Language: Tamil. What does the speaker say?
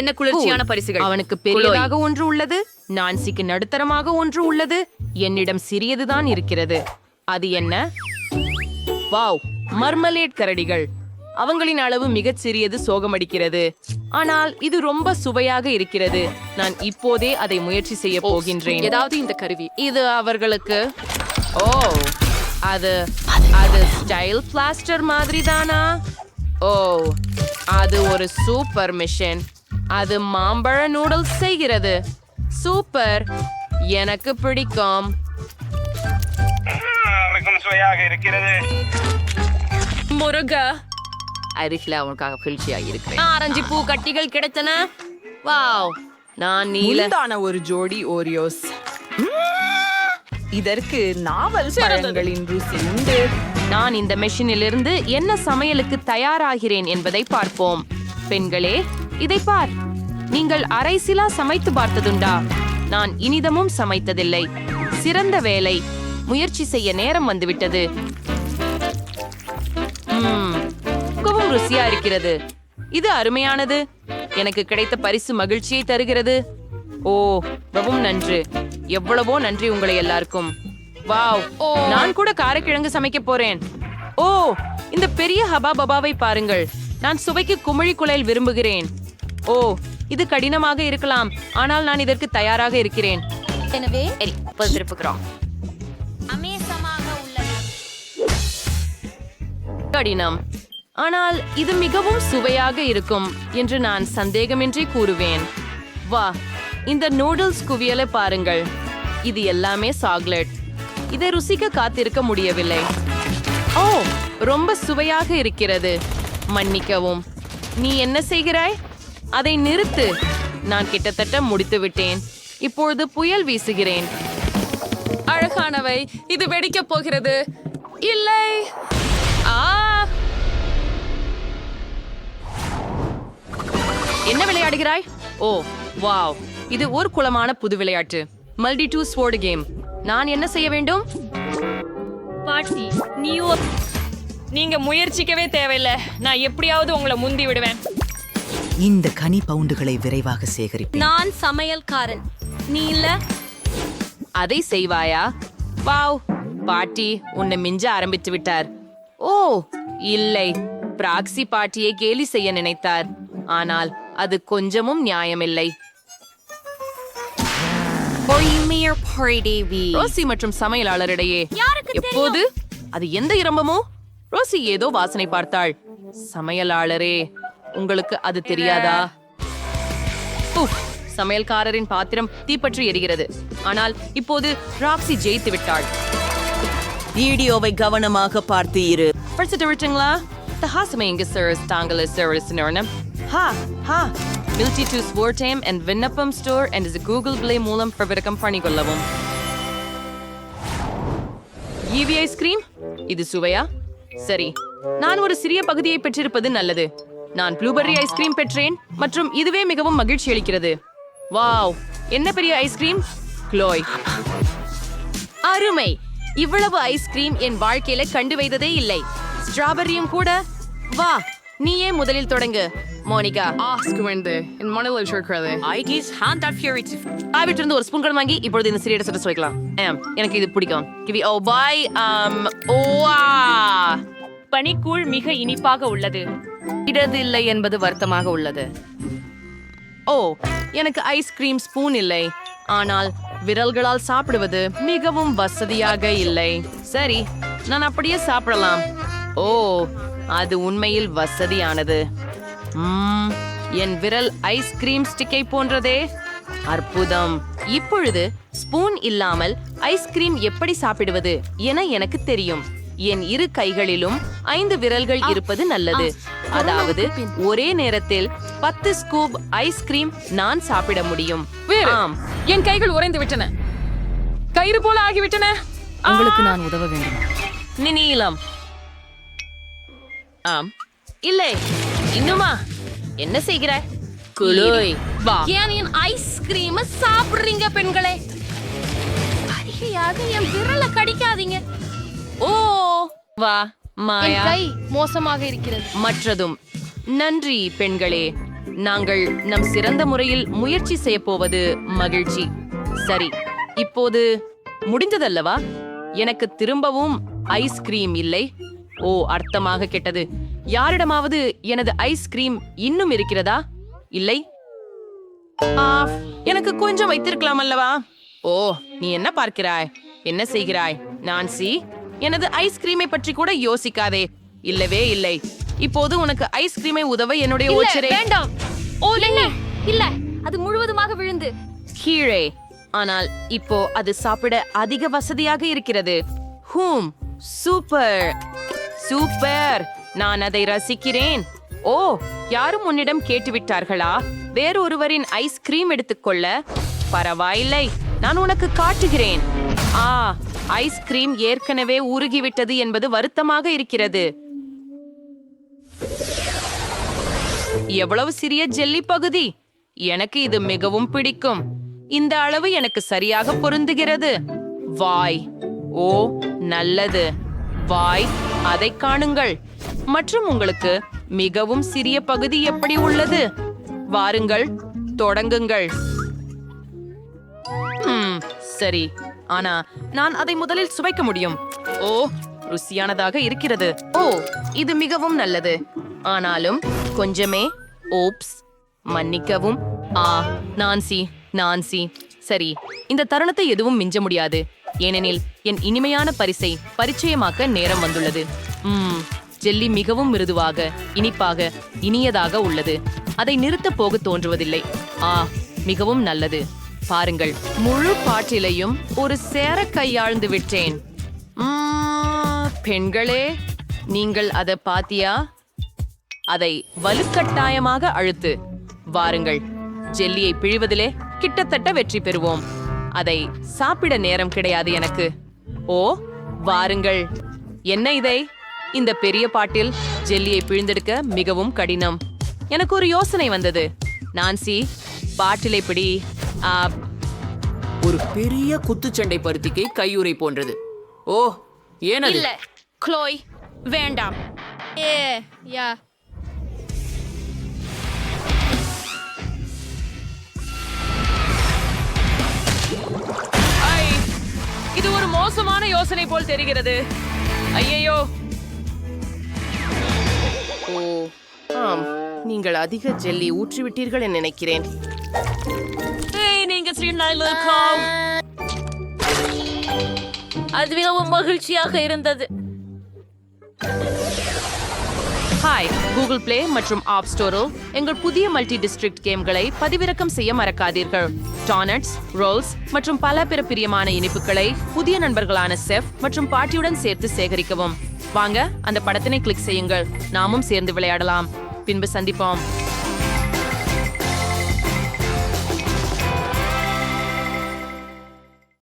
என்ன குளிர்ச்சியான பரிசுகள். அவனுக்கு பெரியதாக ஒன்று உள்ளது, நான்சிக்கு நடுத்தரமாக ஒன்று உள்ளது, என்னிடம் சிறியதுதான் இருக்கிறது. அது என்ன? வாவ், மர்மலேட் கரடிகள். அவங்களின் அளவு மிகச் சிறியது, சோகமடிக்கிறது. ஆனால் இது ரொம்ப சுவையாக இருக்கிறது. நான் இப்போதே அதை முயற்சி செய்ய போகின்றேன். ஏதாவது இந்த கருவி இது அவர்களுக்கு ஓ அது அது ஸ்டைல் பிளாஸ்டர் மாதிரி தானா? ஓ, அது ஒரு சூப்பர் மிஷன். அது மாம்பழ நூடுல்ஸ் செய்கிறது. சூப்பர், எனக்கு பிடிக்கும். இருக்கிறது. முருகா, அரிசில அவனுக்காக குளிர்ச்சியாக இருக்கிறேன். ஆரஞ்சு பூ கட்டிகள் கிடைத்தன. வாவ், நான் நீல ஒரு ஜோடி ஓரியோஸ். இதற்கு நாவல் பழங்களின் ருசி உண்டு. நான் இந்த மெஷினிலிருந்து என்ன சமையலுக்கு தயாராகிறேன் என்பதை பார்ப்போம். பெண்களே, இதை பார். நீங்கள் அரைசிலா சமைத்து பார்த்ததுண்டா? நான் இனிதமும் சமைத்ததில்லை. சிறந்த வேலை. முயற்சி செய்ய நேரம் வந்துவிட்டது. மிகவும் ருசியா இருக்கிறது. இது அருமையானது. எனக்கு கிடைத்த பரிசு மகிழ்ச்சியை தருகிறது. ஓ, மிகவும் நன்று. எவ்வளவோ நன்றி உங்களை எல்லாருக்கும். வாவ், நான் கூட காரக்கிழங்கு சமைக்க போறேன். ஓ, இந்த பெரிய ஹபா பபாவை பாருங்கள். நான் சுவைக்கு குமிழி குழையில் விரும்புகிறேன். ஓ, இது கடினமாக இருக்கலாம், ஆனால் நான் இதற்கு தயாராக இருக்கிறேன். எனவே கடினம், ஆனால் இது மிகவும் சுவையாக இருக்கும் என்று நான் சந்தேகமின்றி கூறுவேன். வா, இந்த நூடுல்ஸ் குவியலை பாருங்கள். இது எல்லாமே சாக்லேட். இதை ருசிக்க காத்திருக்க முடியவில்லை. ஓ, ரொம்ப சுவையாக இருக்கிறது. மன்னிக்கவும். நீ என்ன செய்கிறாய்? அதை நிறுத்து. நான் கிட்டத்தட்ட முடித்து விட்டேன். இப்பொழுது புயல் வீசுகிறேன். அழகானவை. இது வெடிக்கப் போகிறது. இல்லை. என்ன விளையாடுகிறாய்? ஓ, வாவ், இது ஒரு குளமான புது விளையாட்டு. Multi two sword game. நான் என்ன செய்ய வேண்டும்? பாட்டி, நீங்க முயற்சிக்கவே தேவையில்லை. நான் எப்படியாவது உங்களை முந்தி விடுவேன். இந்த கனி பவுண்டுகளை விரைவாக சேகரிப்பேன். நான் சமையல்காரன், நீ இல்ல. அதை செய்வாயா? வாவ், பாட்டி உன்னை மிஞ்ச ஆரம்பித்து விட்டார். ஓ இல்லை, பிராக்சி பாட்டியை கேலி செய்ய நினைத்தார். ஆனால் அது கொஞ்சமும் நியாயமில்லை. ரோசி மற்றும் சமையலாளரிடையே எப்போது அது எந்த இரம்பமோ? ரோசி ஏதோ வாசனை பார்த்தாள். சமையலாளரே, உங்களுக்கு அது தெரியாதா? சமையல்காரரின் பாத்திரம் தீப்பற்றி எரிகிறது. ஆனால் இப்போது ராக்ஸி ஜெயித்து விட்டாள். வீடியோவை கவனமாக பார்த்து இரு. படிச்சுட்டு விட்டீங்களா? தகாசமை இங்கு சர்ஸ் தாங்கள சர்ஸ் நிறுவனம். ஹா ஹா மில்டி டூ ஸ்வோர்டேம் அண்ட் விண்ணப்பம் store and is Google play மூலம் பிரவிரக்கம் பண்ணிக்கொள்ளவும். ஈவி ஐஸ்கிரீம், இது சுவையா? சரி, நான் ஒரு சிறிய பகுதியை பெற்றிருப்பது நல்லது. நான் ப்ளூபெர்ரி ஐஸ்கிரீம் பெற்றேன் மற்றும் இதுவே மிகவும் மகிழ்ச்சி அளிக்கிறது. வாவ், என்ன பெரிய ஐஸ்கிரீம்! க்ளோய், அருமை! இவ்வளவு ஐஸ்கிரீம் என் வாழ்க்கையில கண்டு வைத்ததே இல்லை. ஸ்ட்ராபெரியும் கூட. வா, நீயே முதலில் தொடங்கு, மோனிகா. ஆவிட்டிருந்து ஒரு ஸ்பூன்கள் வாங்கி இப்பொழுது இந்த சிறிய சட்டை வைக்கலாம். எனக்கு இது பிடிக்கும். ஓ பாய். பனிக்கூழ் மிக இனிப்பாக உள்ளது. இடது இல்லை என்பது வருத்தமாக உள்ளது. ஓ, எனக்கு ஐஸ்கிரீம் ஸ்பூன் இல்லை, ஆனால் விரல்களால் சாப்பிடுவது மிகவும் வசதியாக இல்லை. சரி, நான் அப்படியே சாப்பிடலாம். ஓ, அது உண்மையில் வசதியானது. என் விரல் ஐஸ்கிரீம் ஸ்டிக்கை போன்றதே. அற்புதம். இப்பொழுது ஸ்பூன் இல்லாமல் ஐஸ்கிரீம் எப்படி சாப்பிடுவது என எனக்கு தெரியும். என் இரு கைகளிலும் 5 விரல்கள் இருப்பது நல்லது. அதாவது ஒரே நேரத்தில் 10 ஸ்கூப் ஐஸ்கிரீம் நான் சாப்பிட முடியும். ஆம், என் கைகள் உறைந்து விட்டன. கயிறு போல ஆகிவிட்டன. உங்களுக்கு நான் உதவ வேண்டும். நீலம். ஆம், இல்லை, இன்னுமா? என்ன செய்கிறாய்? குளோய், வா. ஏன் என் ஐஸ்கிரீம் சாப்பிடுறீங்க பெண்களே? அடிக்கையாக என் விரலை கடிக்காதீங்க. ஓ, வா மாயா. கை மோசமாக இருக்கிறது. மற்றதும் நன்றி பெண்களே. நாங்கள் நம் சிறந்த முறையில் முயற்சி செய்ய போவது மகிழ்ச்சி. சரி, இப்போது முடிந்ததல்லவா? எனக்கு திரும்பவும் ஐஸ்கிரீம் இல்லை. ஓ, அர்த்தமாக கெட்டது. யாரிடமாவது எனது ஐஸ்கிரீம் இன்னும் இருக்கிறதா? இல்லை. எனக்கு கொஞ்சம் வைத்திருக்கலாம் அல்லவா? ஓ, நீ என்ன பார்க்கிறாய்? என்ன செய்கிறாய்? நான்சி, எனது ஐஸ்கிரீமை பற்றி கூட யோசிக்காதே. இல்லவே இல்லை. இப்போது உனக்கு ஐஸ்கிரீமை உதவ என்னுடைய ஓச்சரே வேண்டாம். ஓ இல்ல, அது முழுவதுமாக விழுந்து கீழே. ஆனால் இப்போ அது சாப்பிட அதிக வசதியாக இருக்கிறது. ஹூம், சூப்பர் சூப்பர், நான் அதை ரசிக்கிறேன். ஓ, யாரும் உன்னிடம் கேட்டுவிட்டார்களா வேறொருவரின் ஐஸ்கிரீம் எடுத்துக்கொள்ள? பரவாயில்லை, நான் உனக்கு காட்டுகிறேன். ஐஸ்கிரீம் ஏற்கனவே உருகிவிட்டது என்பது வருத்தமாக இருக்கிறது. எவ்வளவு சிறிய ஜெல்லி பகுதி! எனக்கு இது மிகவும் பிடிக்கும். இந்த அளவு எனக்கு சரியாக பொருந்துகிறது. வாய், ஓ நல்லது. வாய், அதை காணுங்கள். மற்றும் உங்களுக்கு மிகவும் சிறிய பகுதி எப்படி உள்ளது? வாருங்கள், தொடங்குங்கள். சரி, ஆனா நான் அதை முதலில் சுவைக்க முடியும். ஓ, ருசியானதாக இருக்கிறது. ஓ, இது மிகவும் நல்லது. ஆனாலும் கொஞ்சமே. ஓப்ஸ், மன்னிக்கவும். நான்சி, சரி, இந்த தருணத்தை எதுவும் மிஞ்ச முடியாது. ஏனெனில் என் இனிமையான பரிசை பரிச்சயமாக்க நேரம் வந்துள்ளது. ஜெல்லி மிகவும் மிருதுவாக, இனிப்பாக, இனியதாக உள்ளது. அதை நிறுத்த போக தோன்றுவதில்லை. மிகவும் நல்லது. பாருங்கள், முழு பாட்டிலையும் ஒரு சேர கையாழ்ந்து விட்டேன். பெண்களே, நீங்கள் அதை பாத்தியா? அதை வலுக்கட்டாயமாக அழுத்து. வாருங்கள், ஜெல்லியை பிழிவதிலே கிட்டத்தட்ட வெற்றி பெறுவோம். அதை சாப்பிட நேரம் கிடையாது எனக்கு. ஓ, வாருங்கள். என்ன இதை? இந்த பெரிய பாட்டில் ஜெல்லியை பிழிந்தெடுக்க மிகவும் கடினம். எனக்கு ஒரு யோசனை வந்தது. நான்சி, பாட்டிலை பிடி. ஒரு பெரிய குத்துச்சண்டை பருத்திக்கை கையுறை போன்றது. ஓ, ஏனது? இல்ல க்ளோய், வேண்டாம். யா இது ஒரு மோசமான யோசனை போல் தெரிகிறது. ஐயையோ. ஓ, ஆம், நீங்கள் அதிக ஜெல்லி ஊற்றிவிட்டீர்கள் என நினைக்கிறேன். நீங்க அது மிகவும் மகிழ்ச்சியாக இருந்தது. ஹாய், கூகுள் பிளே மற்றும் ஆப் ஸ்டோரில் எங்கள் புதிய மல்டி டிஸ்ட்ரிக்ட் கேம்களை பதிவிறக்கம் செய்ய மறக்காதீர்கள். டானட்ஸ், ரோல்ஸ் மற்றும் பல பிற பிரியமான இனிப்புகளை புதிய நண்பர்களான செஃப் மற்றும் பாட்டியுடன் சேர்த்து சேகரிக்கவும். வாங்க, அந்த படத்தினை கிளிக் செய்யுங்கள். நாமும் சேர்ந்து விளையாடலாம். பின்பு சந்திப்போம்.